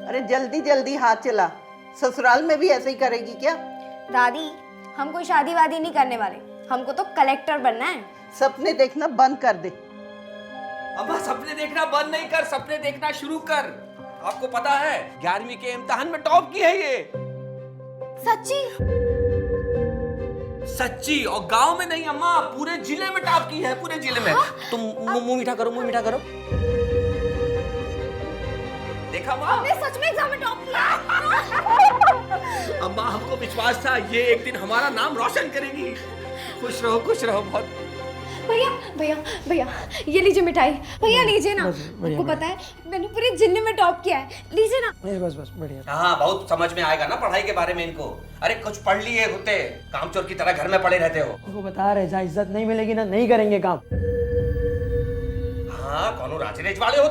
अरे जल्दी जल्दी हाथ चला, ससुराल में भी ऐसे ही करेगी क्या? दादी, हम कोई शादी वादी नहीं करने वाले, हमको तो कलेक्टर बनना है। सपने देखना बंद कर दे। अम्मा सपने देखना बंद नहीं कर, सपने देखना शुरू कर। आपको पता है 11वीं के इम्तिहान में टॉप की है ये। सच्ची? सच्ची, और गांव में नहीं अम्मा, पूरे जिले में टॉप की है, पूरे जिले में। तुम मुंह मीठा करो, मुंह मीठा करो। देखा माँ, मैं सच में एग्जाम में टॉप किया। अम्मा हमको विश्वास था ये एक दिन हमारा नाम रोशन करेगी। खुश रहो बहुत। भैया भैया भैया, ये लीजिए मिठाई। भैया लीजिए ना, आपको पता है मैंने पूरे जिले में टॉप किया है, लीजिए ना। बस बढ़िया। हाँ, बहुत समझ में आएगा ना पढ़ाई के बारे में इनको। अरे कुछ पढ़ लिए होते, कामचोर की तरह घर में पड़े रहते हो। वो बता रहे जहाँ इज्जत नहीं मिलेगी ना, नहीं करेंगे काम। हाँ, कौन राजरेज वाले हो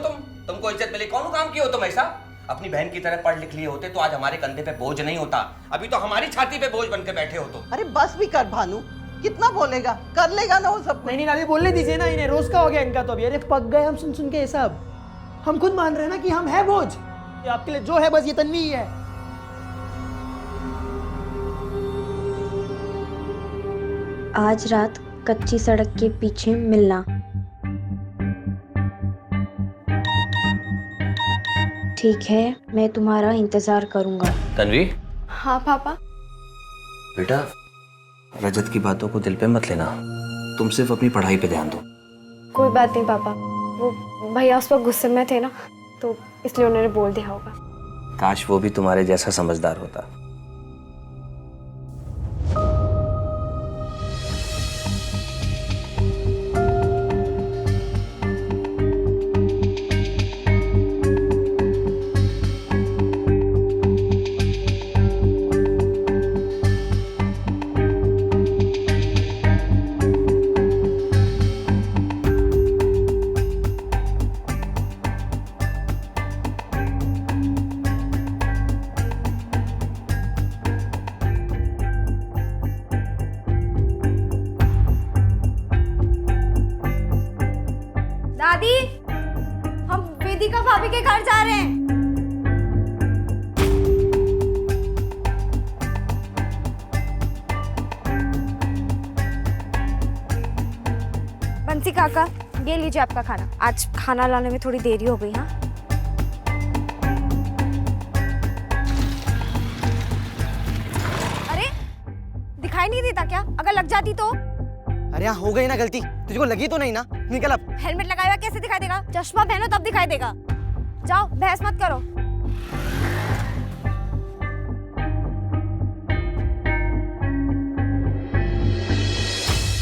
तुमको इज्जत मिले, कौन काम किए हो तुम ऐसा? अपनी बहन की तरह पढ़ लिख लिए होते तो आज हमारे कंधे पे बोझ नहीं होता, अभी तो हमारी छाती पे बोझ बन के बैठे हो तुम। अरे बस भी कर भानु, कितना बोलेगा, कर लेगा ना वो सब। नहीं दादी, बोलने दीजिए ना इन्हें, रोज का हो गया इनका तो अभी। अरे पक गए हम सुन के ये सब। हम खुद मान रहे हैं ना कि हम है बोझ। ये आपके लिए जो है बस ये तन्वी ही है। आज रात कच्ची सड़क के पीछे मिलना। ठीक है, मैं तुम्हारा इंतजार करूंगा। तन्वी। हाँ पापा। बेटा, रजत की बातों को दिल पे मत लेना, तुम सिर्फ अपनी पढ़ाई पे ध्यान दो। कोई बात नहीं पापा, वो भैया उस वक्त गुस्से में थे ना, तो इसलिए उन्होंने बोल दिया होगा। काश वो भी तुम्हारे जैसा समझदार होता। दादी, हम वेदिका भाभी के घर जा रहे हैं। बंसी काका, ये लीजिए आपका खाना। आज खाना लाने में थोड़ी देरी हो गई। हाँ, अरे दिखाई नहीं देता क्या? अगर लग जाती तो? अरे यहाँ हो गई ना गलती, तुझको लगी तो नहीं ना? निकल अब। हेलमेट लगाया हुआ कैसे दिखाई देगा? चश्मा पहनो तब दिखाई देगा। जाओ, बहस मत करो।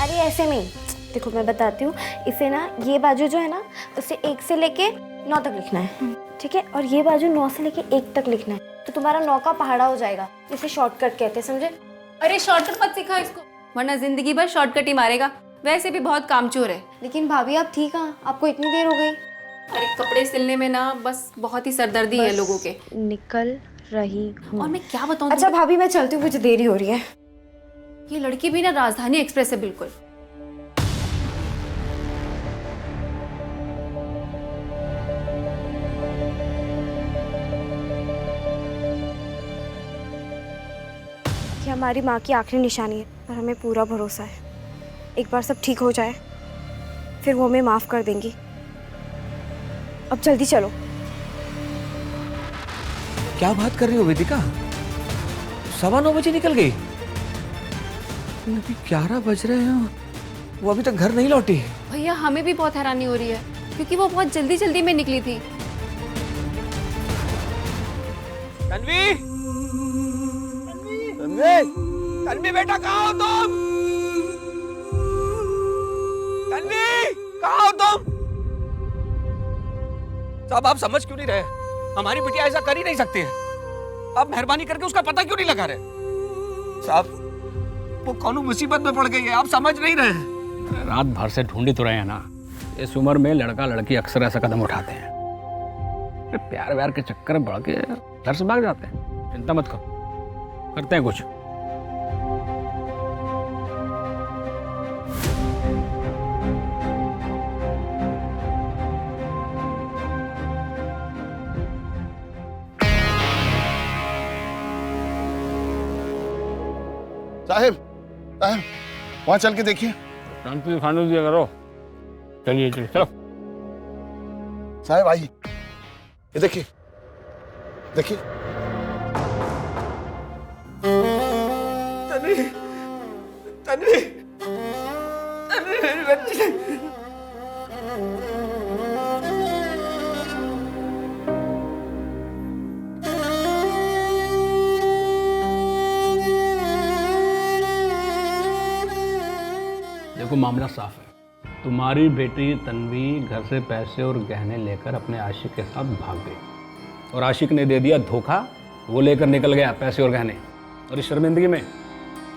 अरे ऐसे नहीं, देखो मैं बताती हूँ। इसे ना, ये बाजू जो है ना, उसे 1 से लेके 9 तक लिखना है, ठीक है? और ये बाजू 9 से लेके 1 तक लिखना है, तो तुम्हारा 9 का पहाड़ा हो जाएगा। इसे शॉर्टकट कहते हैं, समझे? अरे शॉर्टकट मत सिखा इसको, वरना जिंदगी भर शॉर्टकट ही मारेगा। वैसे भी बहुत कामचोर है। लेकिन भाभी आप ठीक हैं, आपको इतनी देर हो गई। अरे कपड़े सिलने में ना बस बहुत ही सरदर्दी है लोगों के। निकल रही हूँ। और मैं क्या बताऊँ? अच्छा भाभी, मैं चलती हूँ, मुझे देरी हो रही है। ये लड़की भी ना राजधानी एक्सप्रेस है बिल्कुल। ये हमारी माँ की आखिरी निशानी है और हमें पूरा भरोसा है, एक बार सब ठीक हो जाए फिर वो हमें माफ कर देंगी। अब जल्दी चलो। क्या बात कर रही हो वेदिका? 9:15 बजे निकल गई, अभी 11 बज रहे हैं, वो अभी तक घर नहीं लौटी। भैया हमें भी बहुत हैरानी हो रही है, क्योंकि वो बहुत जल्दी जल्दी में निकली थी। तन्वी, तन्वी बेटा कहाँ हो तुम? तन्वी कहाँ हो तुम? साहब आप समझ क्यों नहीं रहे? हमारी बिटिया ऐसा कर ही नहीं सकती है। आप मेहरबानी करके उसका पता क्यों नहीं लगा रहे? साहब वो कौन मुसीबत में पड़ गई है, आप समझ नहीं रहे। रात भर से ढूंढी तो रहे हैं ना। इस उम्र में लड़का लड़की अक्सर ऐसा कदम उठाते हैं, प्यार व्यार के चक्कर में बढ़ के घर से भाग जाते हैं। चिंता मत करो, करते हैं कुछ। साहिब साहिब वहां चल के देखिए। शांति से खाने दिया करो। चलिए चलिए चलो। साहिब आइए, ये देखिए देखिए। तन्वी, तन्वी, तन्वी मेरी बच्ची। देखो मामला साफ है। तुम्हारी बेटी तन्वी घर से पैसे और गहने लेकर अपने आशिक के साथ भाग गई और आशिक ने दे दिया धोखा। वो लेकर निकल गया पैसे और गहने, और इस शर्मिंदगी में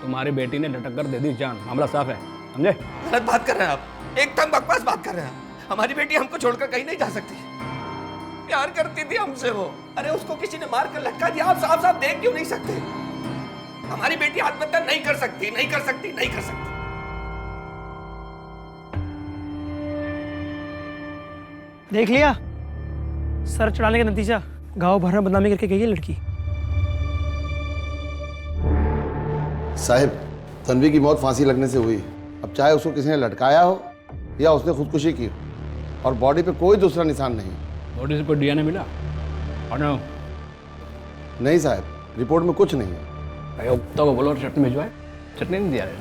तुम्हारी बेटी ने लटक कर दे दी जान। मामला साफ है, समझे? गलत बात कर रहे हैं आप, एकदम बकवास बात कर रहे हैं। हमारी बेटी हमको छोड़कर कहीं नहीं जा सकती। प्यार करती थी हमसे वो। अरे उसको किसी ने मार कर लटका दिया। आप साफ साफ देख क्यों नहीं सकते? हमारी बेटी आत्महत्या नहीं कर सकती, नहीं कर सकती, नहीं कर सकती। देख लिया सर चढ़ाने का नतीजा, गांव भर में बदनामी करके गई है लड़की। साहिब तन्वी की मौत फांसी लगने से हुई। अब चाहे उसको किसी ने लटकाया हो या उसने खुदकुशी की, और बॉडी पे कोई दूसरा निशान नहीं। बॉडी से कोई डीएनए मिला? और नहीं साहब, रिपोर्ट में कुछ नहीं है। तो को बोलो चटनी भिजवाए। चटनी नहीं दिया रहे।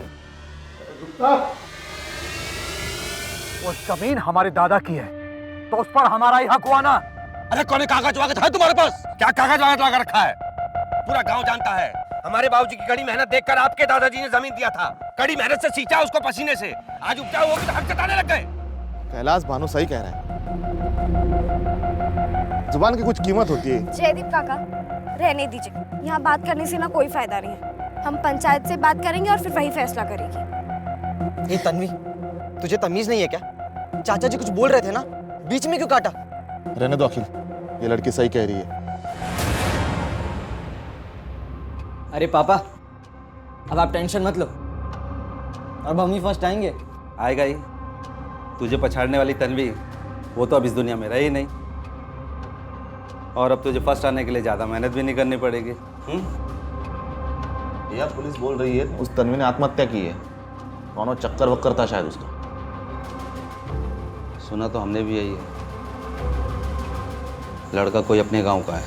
वो जमीन हमारे दादा की है तो उस पर हमारा ही हक हुआ ना। अरे कौन कागज वागज है तुम्हारे पास? क्या कागज वागज लगा रखा है? पूरा गांव जानता है। हमारे बाबूजी की कड़ी मेहनत देखकर आपके दादाजी ने जमीन दिया था। कड़ी मेहनत से सींचा उसको पसीने से। आज उपजाऊ होगी तो हक जताने लग गए। कैलाश भानु सही कह रहा है, जुबान की कुछ कीमत होती है। जयदीप काका रहने दीजिए, यहाँ बात करने से ना कोई फायदा नहीं है। हम पंचायत से बात करेंगे और फिर वही फैसला करेगी। ए तन्वी, तुझे तमीज नहीं है क्या? चाचा जी कुछ बोल रहे थे ना, बीच में क्यों काटा? रहने दो अखिल, ये लड़की सही कह रही है। अरे पापा, अब आप टेंशन मत लो, अब हम ही फर्स्ट आएंगे। आएगा ही। तुझे पछाड़ने वाली तन्वी वो तो अब इस दुनिया में रही नहीं, और अब तुझे फर्स्ट आने के लिए ज़्यादा मेहनत भी नहीं करनी पड़ेगी। यह पुलिस बोल रही है उस तन्वी ने आत्महत्या की है। कौनो चक्कर वक्कर था शायद उसका। सुना तो हमने भी यही है। लड़का कोई अपने गांव का है।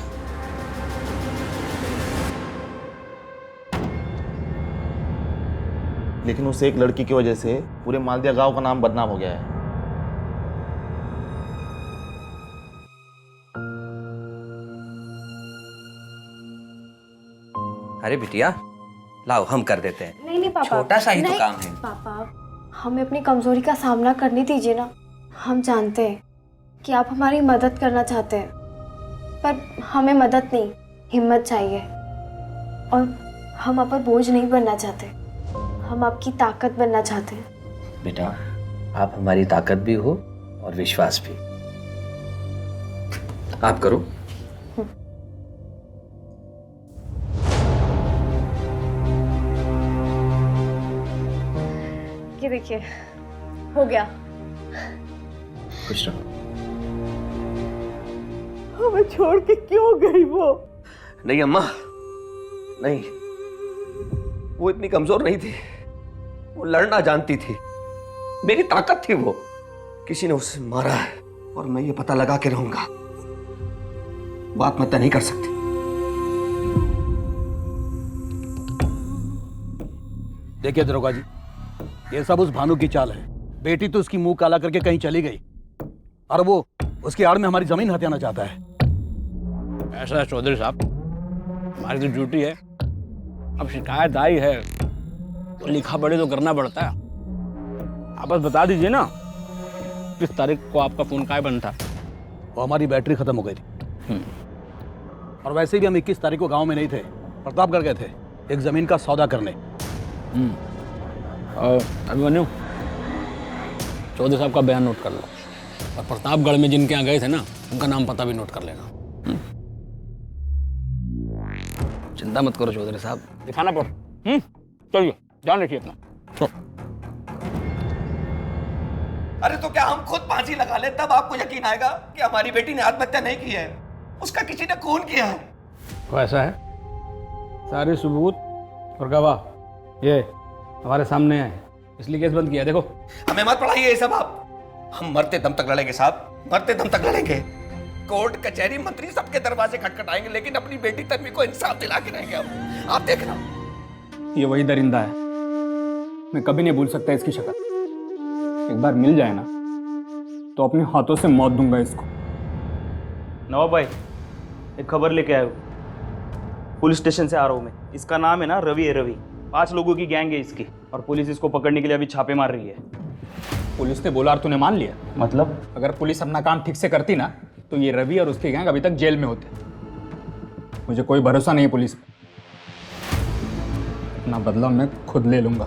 लेकिन उस एक लड़की की वजह से पूरे मालदिया गांव का नाम बदनाम हो गया है। अरे बिटिया लाओ, हम कर देते हैं। नहीं नहीं पापा, छोटा सा ही तो नहीं, काम है। पापा हमें अपनी कमजोरी का सामना करने दीजिए ना। हम जानते हैं कि आप हमारी मदद करना चाहते हैं, पर हमें मदद नहीं, हिम्मत चाहिए। और हम आप पर बोझ नहीं बनना चाहते, हम आपकी ताकत बनना चाहते हैं। बेटा आप हमारी ताकत भी हो और विश्वास भी। आप करो। ये देखिए हो गया। खुश रहो। हमें छोड़ के क्यों गई वो? नहीं अम्मा, नहीं, वो इतनी कमजोर नहीं थी। वो लड़ना जानती थी, मेरी ताकत थी वो। किसी ने उसे मारा है और मैं ये पता लगा के रहूंगा। वो आत्महत्या नहीं कर सकती। देखिए दरोगा जी, ये सब उस भानु की चाल है। बेटी तो उसकी मुंह काला करके कहीं चली गई और वो उसकी आड़ में हमारी जमीन हथियाना चाहता है। ऐसा है चौधरी साहब, हमारी तो ड्यूटी है। अब शिकायत आई है तो लिखा पढ़ी तो करना पड़ता है। आप बस बता दीजिए ना किस तारीख को आपका फोन काय बंद था? वो हमारी बैटरी खत्म हो गई थी और वैसे भी हम 21 तारीख को गांव में नहीं थे, प्रतापगढ़ गए थे एक जमीन का सौदा करने। और अभिमन्यु, चौधरी साहब का बयान नोट कर लो, और प्रतापगढ़ में जिनके यहाँ गए थे ना उनका नाम पता भी नोट कर लेना। चिंता मत करो चौधरी साहब, दिखाना पड़। चलिए ध्यान रखिए अपना। अरे तो क्या हम खुद फांसी लगा ले तब आपको यकीन आएगा कि हमारी बेटी ने आत्महत्या नहीं की है, उसका किसी ने खून किया है? तो ऐसा है, सारे सबूत और गवाह ये हमारे सामने है, इसलिए केस बंद किया। देखो हमें मत पढ़ाइए ये सब आप। हम मरते दम तक लड़ेंगे साहब, मरते दम तक लड़ेंगे। कोर्ट कचहरी मंत्री सबके दरवाजे खटखटाएंगे, लेकिन अपनी बेटी तन्वी को इंसाफ दिला के रहेंगे हम। आप देखना। ये वही दरिंदा है, मैं कभी नहीं भूल सकता इसकी शक्ल। एक बार मिल जाए ना तो अपने हाथों से मौत दूंगा इसको। नवाब भाई, एक खबर लेके आया हूँ। पुलिस स्टेशन से आ रहा हूँ मैं। इसका नाम है ना रवि है, रवि। 5 लोगों की गैंग है इसकी, और पुलिस इसको पकड़ने के लिए अभी छापे मार रही है। पुलिस ने बोला और तूने मान लिया? मतलब? अगर पुलिस अपना काम ठीक से करती ना तो ये रवि और उसकी गैंग अभी तक जेल में होते। मुझे कोई भरोसा नहीं है पुलिस पे। अपना बदला मैं खुद ले लूंगा।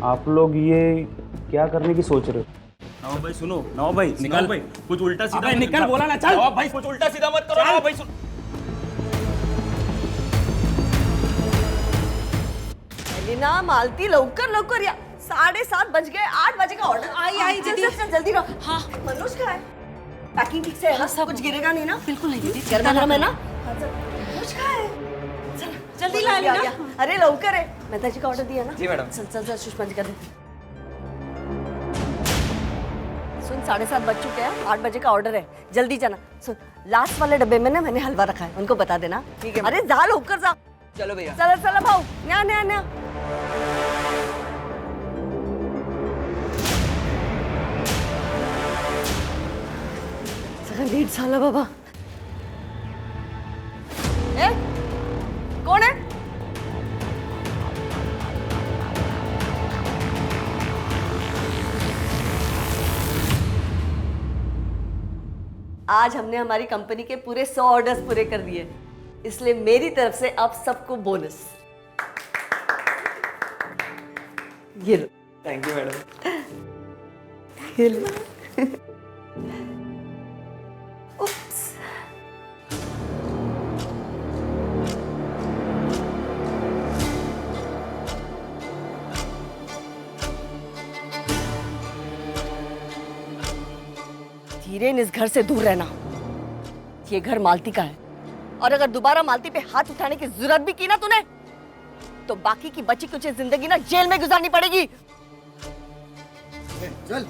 आप लोग ये क्या करने की सोच रहे हो? नवाब भाई सुनो, नवाब भाई निकल भाई, कुछ उल्टा सीधा निकल बोला ना, चल। नवाब भाई कुछ उल्टा सीधा मत करो। नवाब भाई सुन। एलिना, मालती, लवकर लवकर या 7:30 बज गए, 8 बजे का ऑर्डर। आई चल जल्दी रहो। हाँ, मनोज कहाँ है? पैकिंग ठीक से है ना? सब कुछ गिरेगा नहीं ना? बिल्कुल नहीं दीदी, गरमा गरम है ना? मनोज कहाँ है? चल जल्दी ला लेना। अरे लवकर है। मेहता जी का ऑर्डर दिया ना? जी मैडम। चल चल चल, सुषमा जी का दे। सुन, 7:30 बज चुके हैं, 8 बजे का ऑर्डर है, जल्दी जाना। सुन, लास्ट वाले डब्बे में ना मैंने हलवा रखा है, उनको बता देना। ठीक है? अरे जा लवकर जा। चलो भैया। चलो चलो भाऊ, न्या न्या न्या। सगळं नीट झालं बाबा। ए, कोण है? आज हमने हमारी कंपनी के पूरे 100 ऑर्डर्स पूरे कर दिए, इसलिए मेरी तरफ से आप सबको बोनस। ये लो। Thank you madam. ये लो। उप्स। धीरेन, इस घर से दूर रहना। ये घर मालती का है, और अगर दोबारा मालती पे हाथ उठाने की जरूरत भी की ना तूने, तो बाकी की बची कुछ जिंदगी ना जेल में गुजारनी पड़ेगी। चल।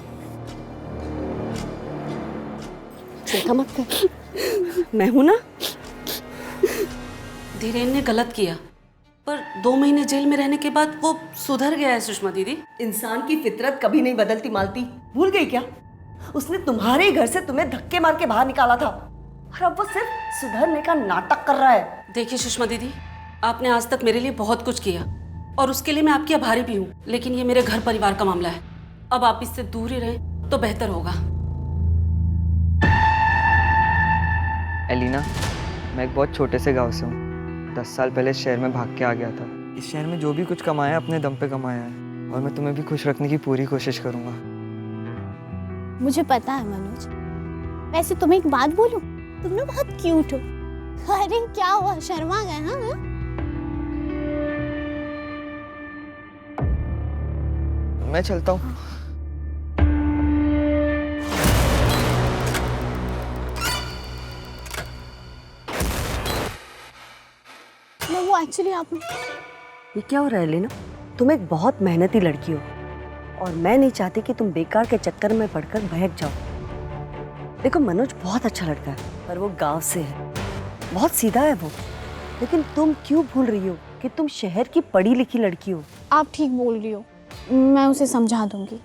चिंता मत कर, मैं हूं ना। धीरेन ने गलत किया, पर 2 महीने जेल में रहने के बाद वो सुधर गया है सुषमा दीदी। इंसान की फितरत कभी नहीं बदलती मालती, भूल गई क्या? उसने तुम्हारे घर से तुम्हें धक्के मार के बाहर निकाला था, और अब वो सिर्फ सुधरने का नाटक कर रहा है। देखिए सुषमा दीदी, आपने आज तक मेरे लिए बहुत कुछ किया, और उसके लिए मैं आपकी आभारी भी हूँ, लेकिन ये मेरे घर परिवार का मामला है। अब आप इससे दूर ही रहें तो बेहतर होगा। एलिना, मैं एक बहुत छोटे से गांव से हूँ। 10 साल पहले शहर में भाग के आ गया था। इस शहर में जो भी कुछ कमाया अपने दम पे कमाया है, और मैं तुम्हें भी खुश रखने की पूरी कोशिश करूँगा। मुझे पता है मनोज। वैसे तुम्हें एक बात बोलूं, तुम ना बहुत क्यूट हो। अरे क्या हुआ, शर्मा गए? हाँ, मैं चलता हूँ। वो एक्चुअली आप ये क्या हो रहा है लेना? तुम एक बहुत मेहनती लड़की हो, और मैं नहीं चाहती कि तुम बेकार के चक्कर में पड़कर बहक जाओ। देखो, मनोज बहुत अच्छा लड़का है, पर वो गांव से है, बहुत सीधा है वो। लेकिन तुम क्यों भूल रही हो कि तुम शहर की पढ़ी लिखी लड़की हो? आप ठीक बोल रही हो, मैं उसे समझा दूंगी।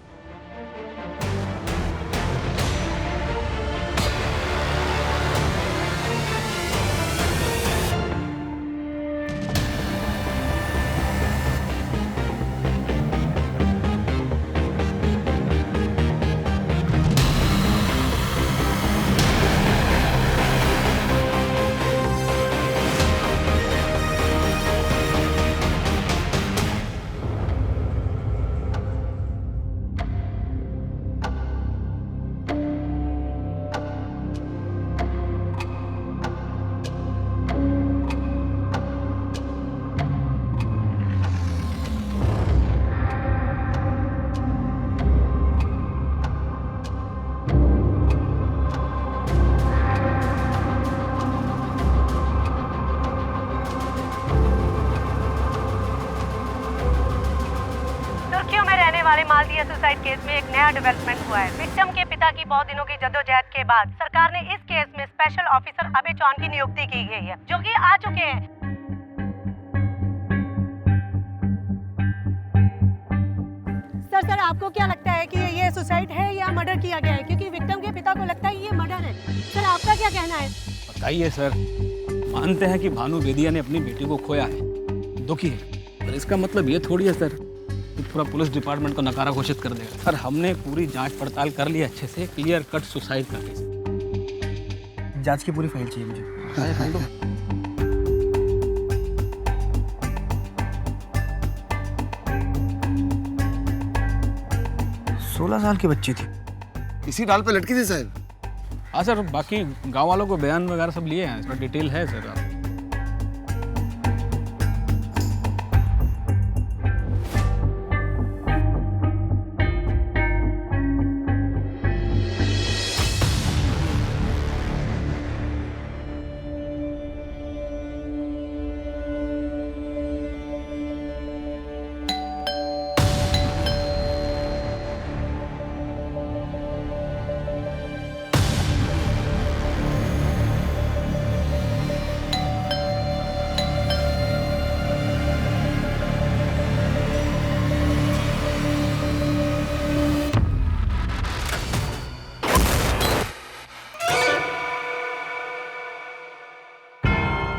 वाले मालदीय सुसाइड केस में एक नया डेवलपमेंट हुआ है। विक्टिम के पिता की बहुत दिनों की जद्दोजहद के बाद सरकार ने इस केस में स्पेशल ऑफिसर अभय चौहान की नियुक्ति की गई है, जो कि आ चुके हैं। सर आपको क्या लगता है कि ये सुसाइड है या मर्डर किया गया है? क्योंकि विक्टिम के पिता को लगता है ये मर्डर है। सर आपका क्या कहना है? बताइए सर, मानते हैं कि भानु बेदिया ने अपनी बेटी को खोया है, दुखी है, पर इसका मतलब ये थोड़ी है सर कि पूरा पुलिस डिपार्टमेंट को नकारा घोषित कर देगा। सर हमने पूरी जांच पड़ताल कर ली अच्छे से, क्लियर कट सुसाइड का केस। जांच की पूरी फाइल चाहिए मुझे। फाइल दो। 16 साल की बच्ची थी, इसी डाल पे लटकी थी साहब। हाँ सर, बाकी गांव वालों को बयान वगैरह सब लिए हैं, इसका डिटेल है सर। आप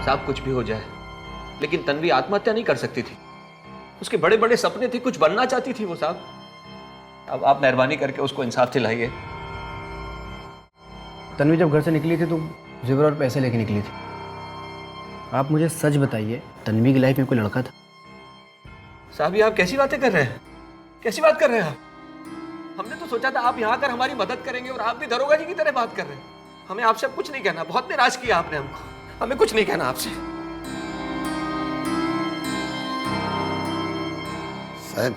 साहब कुछ भी हो जाए, लेकिन तन्वी आत्महत्या नहीं कर सकती थी। उसके बड़े बड़े सपने थे, कुछ बनना चाहती थी वो साहब। अब आप मेहरबानी करके उसको इंसाफ दिलाइए। तन्वी जब घर से निकली थी तो जेवर और पैसे लेके निकली थी। आप मुझे सच बताइए, तन्वी की लाइफ में कोई लड़का था? साहब ये आप कैसी बातें कर रहे हैं? कैसी बात कर रहे हैं आप? हमने तो सोचा था आप यहाँ आकर हमारी मदद करेंगे और आप भी दरोगा जी की तरह बात कर रहे हैं। हमें आपसे कुछ नहीं कहना, बहुत निराश किया आपने हमको। हमें कुछ नहीं कहना आपसे। साहब,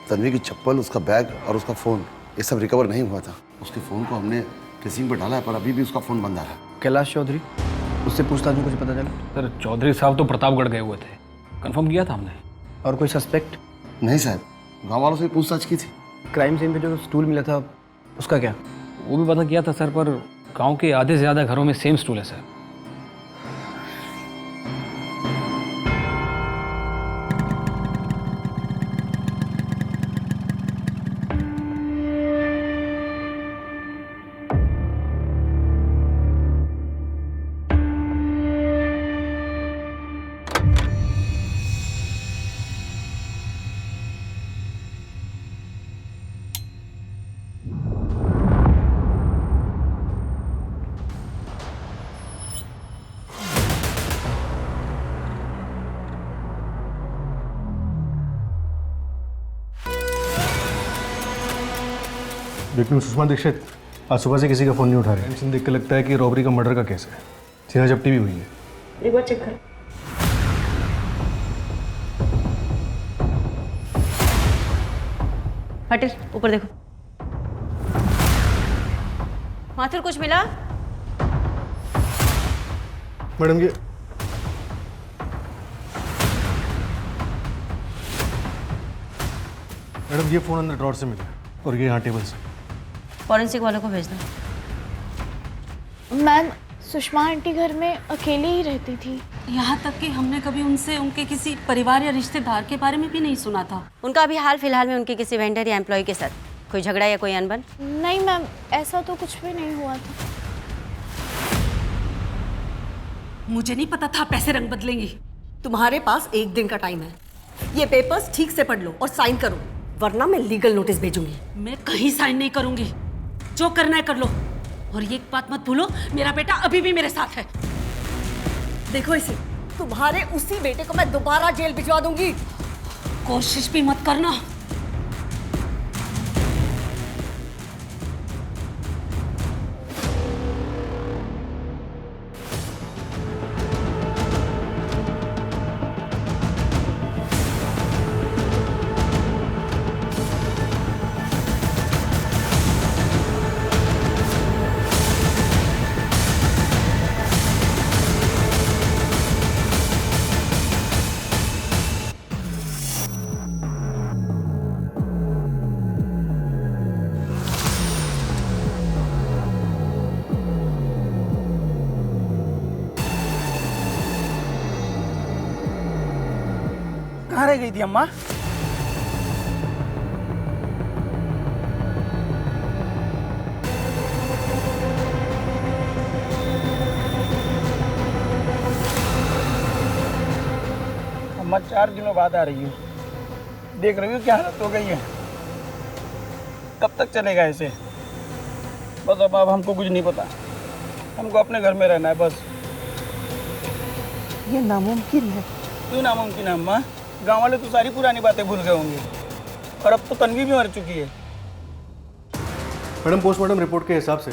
तन्वी की चप्पल, उसका बैग और उसका फोन, ये सब रिकवर नहीं हुआ था। उसके फोन को हमने ट्रेसिंग पर डाला है, पर अभी भी उसका फोन बंद आ रहा है। कैलाश चौधरी, उससे पूछताछ में कुछ पता चला? सर चौधरी साहब तो प्रतापगढ़ गए हुए थे, कंफर्म किया था हमने। और कोई सस्पेक्ट? नहीं साहब, गांव वालों से पूछताछ की थी। क्राइम सीन पे जो स्टूल मिला था उसका क्या? वो भी पता किया था सर, पर गांव के आधे से ज़्यादा घरों में सेम स्टूल है सर। विपिन, सुषमा दीक्षित आज सुबह से किसी का फ़ोन नहीं उठा रहे। टेंशन देख के लगता है कि रॉबरी का मर्डर का केस है। सीना जब्ती भी हुई है। एक बार चेक कर। पटेल ऊपर देखो। माथुर कुछ मिला? मैडम ये फ़ोन अंदर ड्रॉर से मिला और ये यहाँ टेबल से। फॉरेंसिक वालों को भेजना। मैम, सुषमा आंटी घर में अकेले ही रहती थी। यहाँ तक कि हमने कभी उनसे उनके किसी परिवार या रिश्तेदार के बारे में भी नहीं सुना था। उनका अभी हाल फिलहाल में उनके किसी वेंडर या एम्प्लॉय के साथ कोई झगड़ा या कोई अनबन? नहीं मैम, ऐसा तो कुछ भी नहीं हुआ था। मुझे नहीं पता था पैसे रंग बदलेंगी। तुम्हारे पास 1 दिन का टाइम है। ये पेपर्स ठीक से पढ़ लो और साइन करो, वरना मैं लीगल नोटिस भेजूंगी। मैं कहीं साइन नहीं करूंगी, जो करना है कर लो। और ये बात मत भूलो, मेरा बेटा अभी भी मेरे साथ है। देखो इसे, तुम्हारे उसी बेटे को मैं दोबारा जेल भिजवा दूंगी। कोशिश भी मत करना। कहाँ रह गई थी अम्मा? अम्मा 4 दिनों बाद आ रही हो। देख रही हो क्या हालत हो गई है। कब तक चलेगा ऐसे? बस अब हमको कुछ नहीं पता, हमको अपने घर में रहना है बस। ये नामुमकिन है। क्यों नामुमकिन है अम्मा? गांव वाले तो सारी पुरानी बातें भूल गए होंगे, और अब तो तन्वी भी मर चुकी है। मैडम पोस्टमार्टम रिपोर्ट के हिसाब से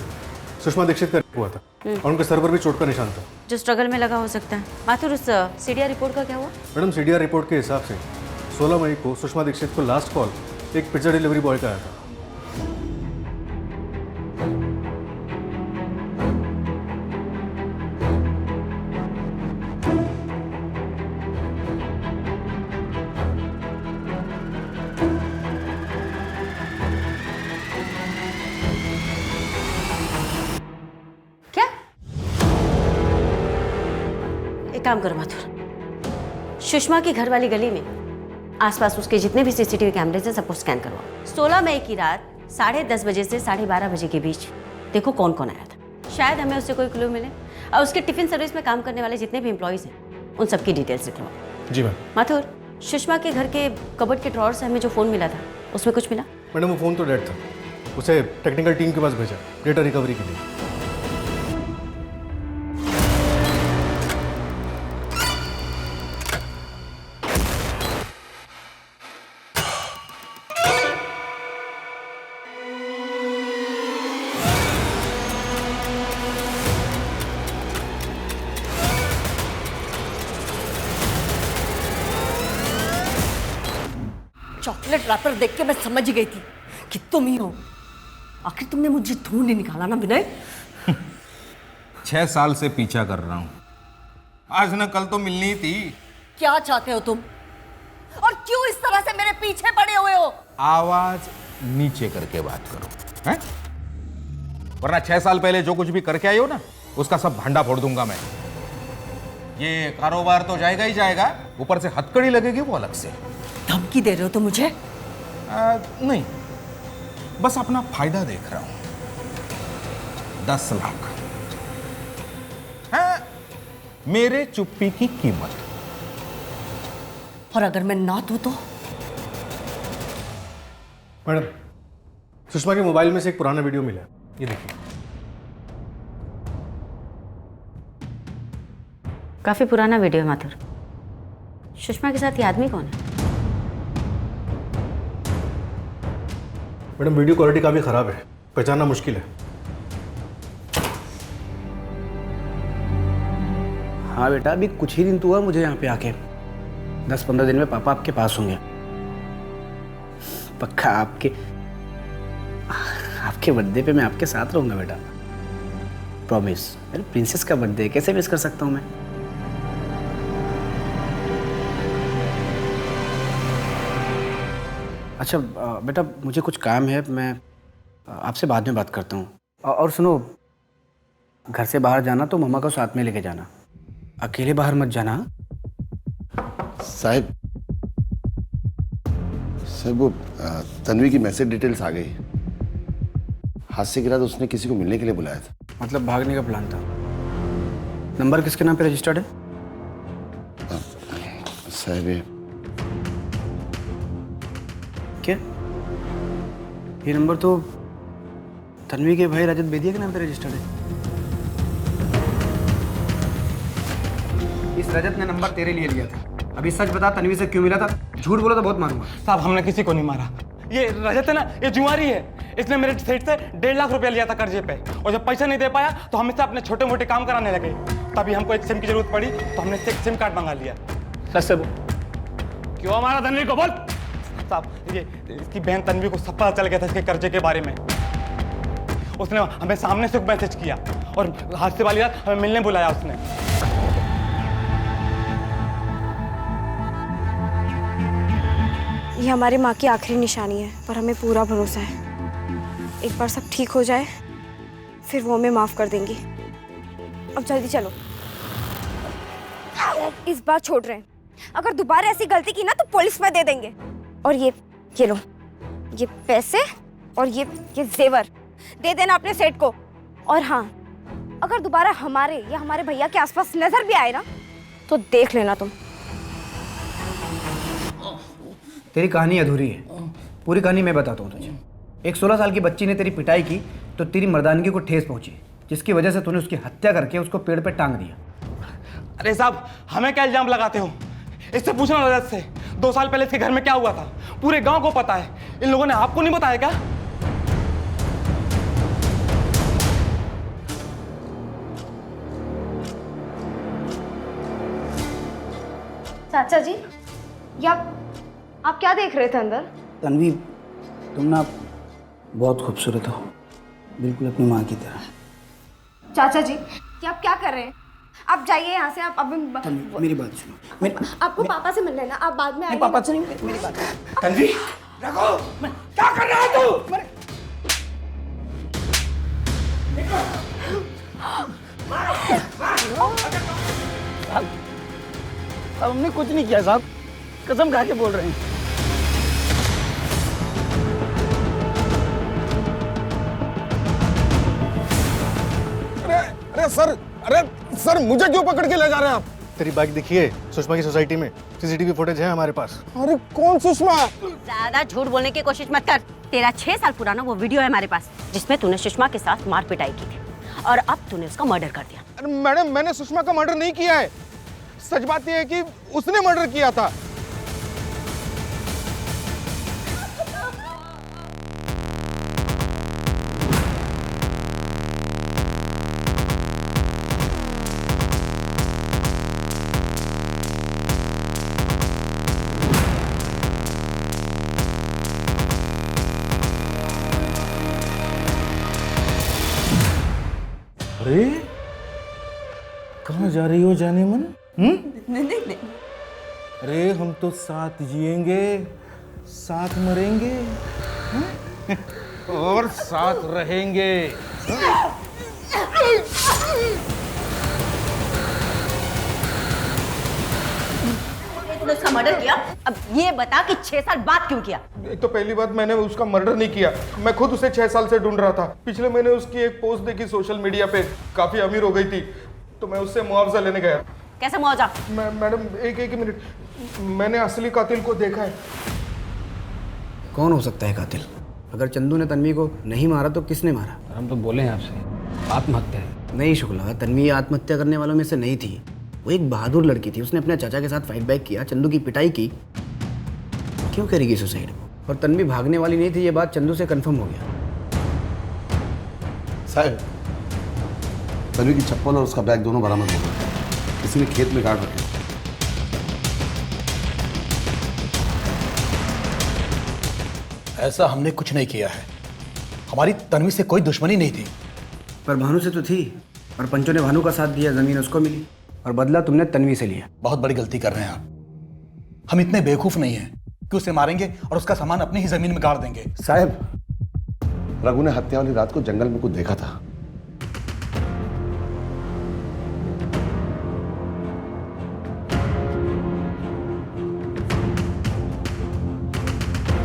सुषमा दीक्षित का हुआ था और उनके सर पर भी चोट का निशान था जो स्ट्रगल में लगा हो सकता है। माथुर, उस सीडीआर रिपोर्ट का क्या हुआ? मैडम सीडीआर रिपोर्ट के हिसाब से 16 मई को सुषमा दीक्षित को लास्ट कॉल एक पिज्जा डिलीवरी बॉय का आया था। काम करो माथुर, सुषमा की घर वाली गली में आसपास उसके जितने भी सीसीटीवी कैमरेज हैं सबको स्कैन करवाओ। 16 मई की रात 10:30 बजे से 12:30 बजे के बीच देखो कौन कौन आया था। शायद हमें उससे कोई क्लू मिले। और उसके टिफिन सर्विस में काम करने वाले जितने भी एम्प्लॉयज हैं उन सबकी डिटेल्स लिख लो। जी मैम। माथुर, सुषमा के घर के कबर्ड के ड्रॉर से हमें जो फ़ोन मिला था उसमें कुछ मिला? मैडम वो फ़ोन तो डेड था, उसे टेक्निकल टीम के पास भेजा डेटा रिकवरी के लिए। चॉकलेट रैपर देख के मैं समझ गई थी कि तुम ही हो। आखिर तुमने मुझे ढूंढ नहीं निकाला ना विनय। 6 साल से पीछा कर रहा हूं, आज न कल तो मिलनी थी। क्या चाहते हो तुम, और क्यों इस तरह से मेरे पीछे पड़े हुए हो? आवाज नीचे करके बात करो, हैं? वरना 6 साल पहले जो कुछ भी करके आई हो ना, उसका सब भंडा फोड़ दूंगा मैं। ये कारोबार तो जाएगा ही जाएगा, ऊपर से हथकड़ी लगेगी वो अलग से। धमकी दे रहे हो तो मुझे? नहीं, बस अपना फायदा देख रहा हूं। 10 लाख है मेरे चुप्पी की कीमत। और अगर मैं ना दूं तो? मैडम, सुषमा के मोबाइल में से एक पुराना वीडियो मिला है, ये देखिए। काफी पुराना वीडियो है माथुर। सुषमा के साथ ये आदमी कौन है? मैडम वीडियो क्वालिटी काफ़ी ख़राब है, पहचानना मुश्किल है। हाँ बेटा, अभी कुछ ही दिन तो हुआ मुझे यहाँ पे आके। 10-15 दिन में पापा आपके पास होंगे। पक्का आपके बर्थडे पे मैं आपके साथ रहूँगा बेटा, प्रॉमिस। अरे प्रिंसेस का बर्थडे कैसे मिस कर सकता हूँ मैं? अच्छा बेटा, मुझे कुछ काम है, मैं आपसे बाद में बात करता हूँ। और सुनो, घर से बाहर जाना तो मम्मा को साथ में लेके जाना, अकेले बाहर मत जाना। साहब वो तन्वी की मैसेज डिटेल्स आ गई। हादसे के रात उसने किसी को मिलने के लिए बुलाया था। मतलब भागने का प्लान था। नंबर किसके नाम पे रजिस्टर्ड है? साहब क्या ये नंबर तो तन्वी के भाई रजत बेदिया के नाम पे रजिस्टर्ड है। इस रजत ने नंबर तेरे लिए लिया था। अभी सच बता, तन्वी से क्यों मिला था? झूठ बोला तो बहुत मारूंगा। साहब, हमने किसी को नहीं मारा। ये रजत है ना, ये जुआरी है। इसने मेरे सेठ से 1.5 लाख रुपया लिया था कर्जे पे, और जब पैसा नहीं दे पाया तो हम इससे अपने छोटे मोटे काम कराने लगे। तभी हमको एक सिम की जरूरत पड़ी तो हमने इससे एक सिम कार्ड मंगा लिया। सच से क्यों मारा तन्वी को, बोल। साहब, ये इसकी बहन तन्वी को सब पता चल गया था इसके कर्जे के बारे में। उसने हमें सामने से मैसेज किया और हादसे वाली रात हमें मिलने बुलाया उसने। ये हमारी माँ की आखिरी निशानी है, पर हमें पूरा भरोसा है एक बार सब ठीक हो जाए फिर वो हमें माफ कर देंगी। अब जल्दी चलो, इस बार छोड़ रहे हैं। अगर दोबारा ऐसी गलती की ना तो पुलिस में दे देंगे। और ये लो, ये पैसे और ये जेवर दे देना अपने सेठ को। और हाँ, अगर दोबारा हमारे या हमारे भैया के आसपास नजर भी आए ना तो देख लेना तुम। तेरी कहानी अधूरी है, पूरी कहानी मैं बताता हूँ तुझे। एक 16 साल की बच्ची ने तेरी पिटाई की तो तेरी मर्दानगी को ठेस पहुंची, जिसकी वजह से तूने उसकी हत्या करके उसको पेड़ पे टांग दिया। अरे साहब, हमें क्या इल्जाम लगाते हो? इससे पूछना रजत से, 2 साल पहले इसके घर में क्या हुआ था पूरे गांव को पता है। इन लोगों ने आपको नहीं बताया क्या? चाचा जी, ये आप क्या देख रहे थे अंदर? तन्वी, तुम ना बहुत खूबसूरत हो, बिल्कुल अपनी माँ की तरह। चाचा जी, ये आप क्या कर रहे हैं? आप जाइए यहाँ से। आप अभी मेरी बात सुनो। आपको पापा से मिल लेना, आप बाद में आइए। पापा से नहीं, मेरी बात। तन्वी, रखो। क्या कर रहा है तू? अब हमने कुछ नहीं किया साहब, कसम खा के बोल रहे हैं। अरे सर मुझे क्यों पकड़ के ले जा रहे हैं आप? तेरी बाइक दिखिए सुषमा की सोसाइटी में, सीसीटीवी फुटेज है हमारे पास। अरे कौन सुषमा? ज्यादा झूठ बोलने की कोशिश मत कर। तेरा 6 साल पुराना वो वीडियो है हमारे पास जिसमें तूने सुषमा के साथ मार पिटाई की थी और अब तूने उसका मर्डर कर दिया। अरे मैडम, मैंने सुषमा का मर्डर नहीं किया है। सच बात यह है कि उसने मर्डर किया था। अरे कहाँ जा रही हो जाने मन? नहीं। अरे हम तो साथ जिएंगे, साथ मरेंगे और साथ रहेंगे। तूने उसका मर्डर किया, अब ये बता कि 6 साल बाद क्यों किया? एक तो पहली बात, मैंने उसका मर्डर नहीं किया। मैं खुद उसे 6 साल से ढूंढ रहा था। पिछले महीने उसकी एक पोस्ट देखी सोशल मीडिया पे, काफी अमीर हो गई थी, तो मैं उससे मुआवजा लेने गया। कैसे मुआवजा? मैडम एक मिनट, मैंने असली कातिल को देखा है। कौन हो सकता है कातिल? अगर चंदू ने तन्वी को नहीं मारा तो किसने मारा? हम तो बोले हैं आपसे, आत्महत्या है। नहीं शुक्ला, तन्वी आत्महत्या करने वालों में से नहीं थी। वो एक बहादुर लड़की थी, उसने अपने चाचा के साथ फाइट बैक किया, चंदू की पिटाई की। क्यों करेगी सुसाइड? और तन्वी भागने वाली नहीं थी, ये बात चंदू से कंफर्म हो गया। साहब, तन्वी की चप्पल और उसका बैग दोनों बरामद हो गए। किसी ने खेत में गाड़ रखे। ऐसा हमने कुछ नहीं किया है। हमारी तन्वी से कोई दुश्मनी नहीं थी। पर भानु से तो थी, और पंचों ने भानु का साथ दिया, जमीन उसको मिली, और बदला तुमने तन्वी से लिया। बहुत बड़ी गलती कर रहे हैं आप। हम इतने बेवकूफ नहीं हैं कि उसे मारेंगे और उसका सामान अपनी ही जमीन में गाड़ देंगे। साहब, रघु ने हत्या वाली रात को जंगल में कुछ देखा था।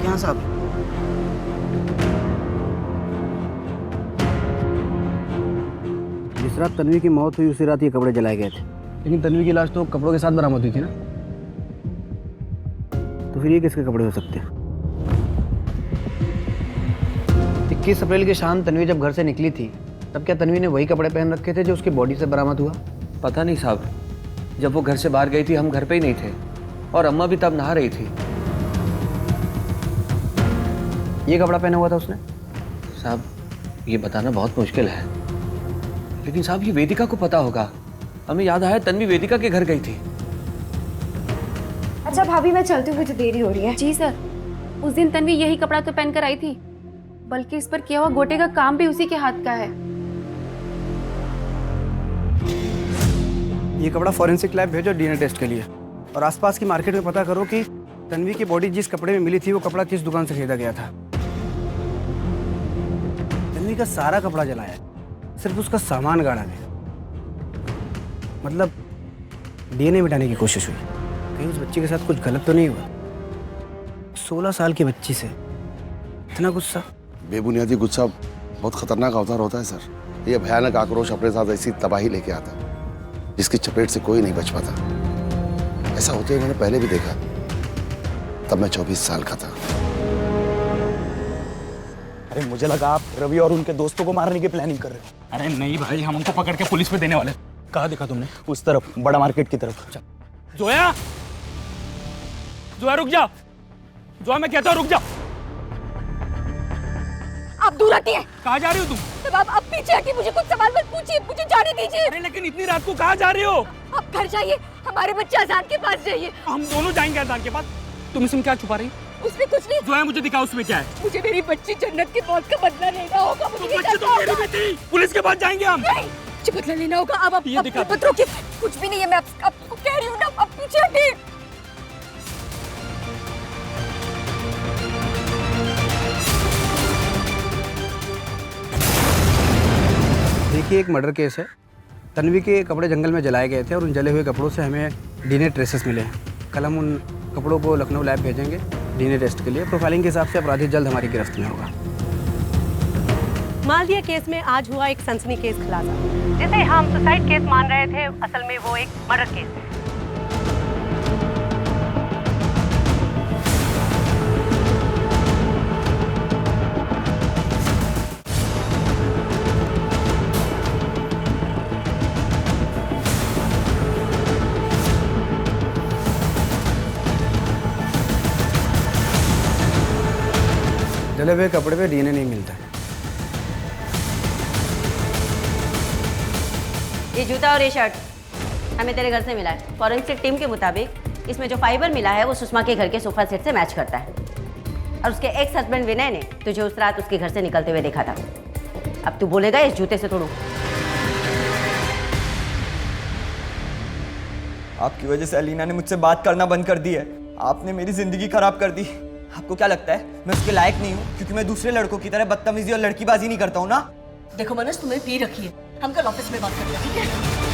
यहाँ साहब, जिस रात तन्वी की मौत हुई उसी रात ये कपड़े जलाए गए थे, लेकिन तन्वी की लाश तो कपड़ों के साथ बरामद हुई थी ना, तो फिर ये किसके कपड़े हो सकते हैं? 21 अप्रैल की शाम तन्वी जब घर से निकली थी, तब क्या तन्वी ने वही कपड़े पहन रखे थे जो उसकी बॉडी से बरामद हुआ? पता नहीं साहब, जब वो घर से बाहर गई थी हम घर पे ही नहीं थे, और अम्मा भी तब नहा रही थी। ये कपड़ा पहना हुआ था उसने? साहब, ये बताना बहुत मुश्किल है, लेकिन साहब ये वेदिका को पता होगा। हमें याद आया तन्वी वेदिका के घर गई थी। अच्छा भाभी, मैं चलती हूँ, मुझे देरी हो रही है। जी सर, उस दिन तन्वी यही कपड़ा तो पहन कर आई थी, बल्कि इस पर किया हुआ गोटे का काम भी उसी के हाथ का है। ये कपड़ा फॉरेंसिक लैब भेजो डीएनए टेस्ट के लिए, और आसपास की मार्केट में पता करो कि तन्वी की बॉडी जिस कपड़े में मिली थी वो कपड़ा किस दुकान से खरीदा गया था। तन्वी का सारा कपड़ा जलाया, सिर्फ उसका सामान गाड़ा गया। मतलब डीएनए मिटाने की कोशिश हुई। कहीं उस बच्ची के साथ कुछ गलत तो नहीं हुआ? 16 साल की बच्ची से इतना गुस्सा? बेबुनियादी गुस्सा बहुत खतरनाक अवतार होता है सर। ये भयानक आक्रोश अपने साथ ऐसी तबाही लेके आता है जिसकी चपेट से कोई नहीं बच पाता। ऐसा होते मैंने पहले भी देखा, तब मैं 24 साल का था। अरे मुझे लगा आप रवि और उनके दोस्तों को मारने की प्लानिंग कर रहे हो। अरे नहीं भाई, हम उनको पकड़ के पुलिस पे देने वाले। कहाँ देखा तुमने? उस तरफ, बड़ा मार्केट की तरफ। जोया, जोया रुक जा। जोया मैं कहता हूँ रुक जा। आप दूर हटिए। कहाँ जा रही हो तुम? तब आप पीछे हटिए, मुझे कुछ सवाल मत पूछिए, मुझे जाने दीजिए। अरे लेकिन इतनी रात को कहाँ जा रही हो? आप घर जाइए, हमारे बच्चे आजान के पास जाइए। हम दोनों जाएंगे आजान के पास। तुम इसमें क्या छुपा रही? उसमें कुछ नहीं। जो है मुझे दिखाओ उसमें क्या है। मुझे मेरी बच्ची जन्नत की मौत का बदला लेना होगा। मुझे बच्ची तो मेरी भी थी। पुलिस के पास जाएंगे हम। नहीं, मुझे बदला लेना होगा। अब आप ये दिखा। मत रोकिए, कुछ भी नहीं है, मैं आपको कह रही हूँ ना, आप पीछे हटिए। देखिए, एक मर्डर केस है। तन्वी के कपड़े जंगल में जलाए गए थे और उन जले हुए कपड़ों से हमें डीएनए ट्रेसेस मिले हैं। कल हम उन कपड़ों को लखनऊ लैब भेजेंगे डीएनए टेस्ट के लिए। प्रोफाइलिंग के हिसाब से अपराधी जल्द हमारी गिरफ्त में होगा। मालदिया केस में आज हुआ एक सनसनीखेज खुलासा, जिसे हम सुसाइड केस मान रहे थे, असल में वो एक मर्डर केस है। जले हुए कपड़े पे डीएनए नहीं मिलता है। ये जूता और ये शर्ट हमें तेरे घर से मिला है। फॉरेंसिक टीम के मुताबिक इसमें जो फाइबर मिला है वो सुषमा के घर के सोफा सेट से मैच करता है और उसके एक्स हस्बैंड विनय ने तुझे उस रात उसके घर से निकलते हुए देखा था। अब तू बोलेगा इस जूते से तोड़ू। आपकी वजह से अलीना ने मुझसे बात करना बंद कर दी है। आपने मेरी जिंदगी खराब कर दी। आपको क्या लगता है मैं उसके लायक नहीं हूँ क्योंकि मैं दूसरे लड़कों की तरह बदतमीजी और लड़कीबाजी नहीं करता हूँ ना? देखो मनोज, तुम्हें पी रखी है, हम कल ऑफिस में बात करेंगे, ठीक है?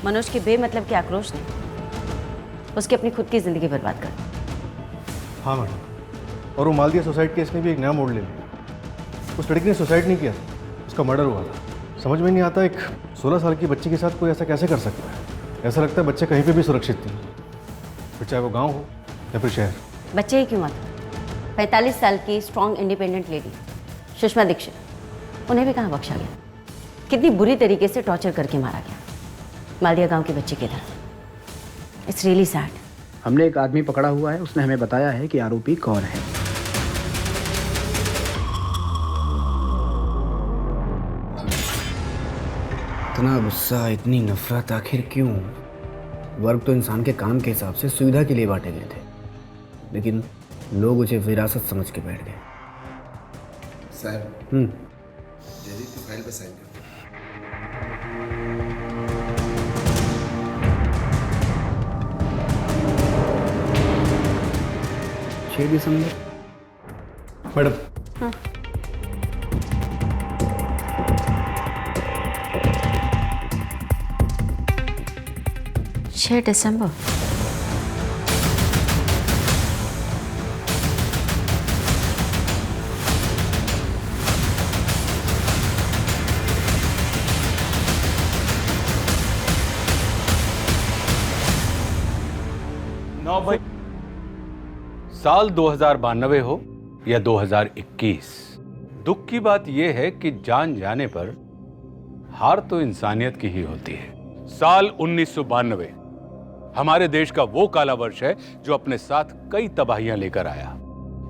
मनोज के बेमतलब के आक्रोश ने उसकी अपनी खुद की जिंदगी बर्बाद कर। हाँ मैडम, और वो मालदिया सुसाइड केस में भी एक नया मोड़ ले लिया। उस लड़की ने सुसाइड नहीं किया, उसका मर्डर हुआ था। समझ में नहीं आता एक 16 साल की बच्ची के साथ कोई ऐसा कैसे कर सकता है। ऐसा लगता है बच्चे कहीं पे भी सुरक्षित थे, फिर चाहे वो गाँव हो या फिर शहर। बच्चे ही क्यों आते? 45 साल की strong independent lady Sushma Dixit, उन्हें भी कहाँ बख्शा गया? कितनी बुरी तरीके से टॉर्चर करके मारा गया मालदिया गांव के बच्चे की तरह। It's really sad. हमने एक आदमी पकड़ा हुआ है, उसने हमें बताया है कि आरोपी कौन है। इतना गुस्सा, इतनी नफरत, आखिर क्यों? वर्ग तो इंसान के काम के हिसाब से सुविधा के लिए बांटे गए थे, लेकिन लोग उसे विरासत समझ के बैठ गए। साहब, जयदीप की फाइल पे साइन कर। 6 दिसंबर। मैडम, हाँ। छह दिसंबर। साल 2092 हो या 2021, दुख की बात यह है कि जान जाने पर हार तो इंसानियत की ही होती है। साल 1992 हमारे देश का वो काला वर्ष है जो अपने साथ कई तबाहियां लेकर आया।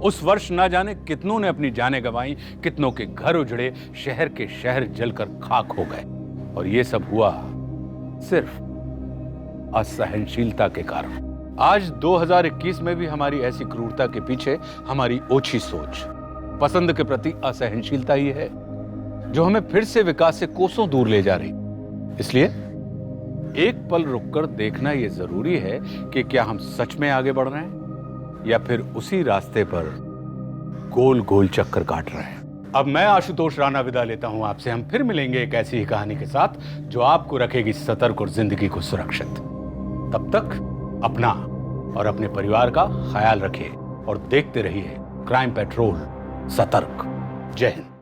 उस वर्ष ना जाने कितनों ने अपनी जानें गंवाई, कितनों के घर उजड़े, शहर के शहर जलकर खाक हो गए, और ये सब हुआ सिर्फ असहनशीलता के कारण। आज 2021 में भी हमारी ऐसी क्रूरता के पीछे हमारी ओछी सोच, पसंद के प्रति असहनशीलता ही है जो हमें फिर से विकास से कोसों दूर ले जा रही। इसलिए एक पल रुककर देखना यह जरूरी है कि क्या हम सच में आगे बढ़ रहे हैं या फिर उसी रास्ते पर गोल गोल चक्कर काट रहे हैं। अब मैं आशुतोष राणा विदा लेता हूं आपसे। हम फिर मिलेंगे एक ऐसी ही कहानी के साथ जो आपको रखेगी सतर्क और जिंदगी को सुरक्षित। तब तक अपना और अपने परिवार का ख्याल रखिए और देखते रहिए क्राइम पेट्रोल सतर्क। जय हिंद।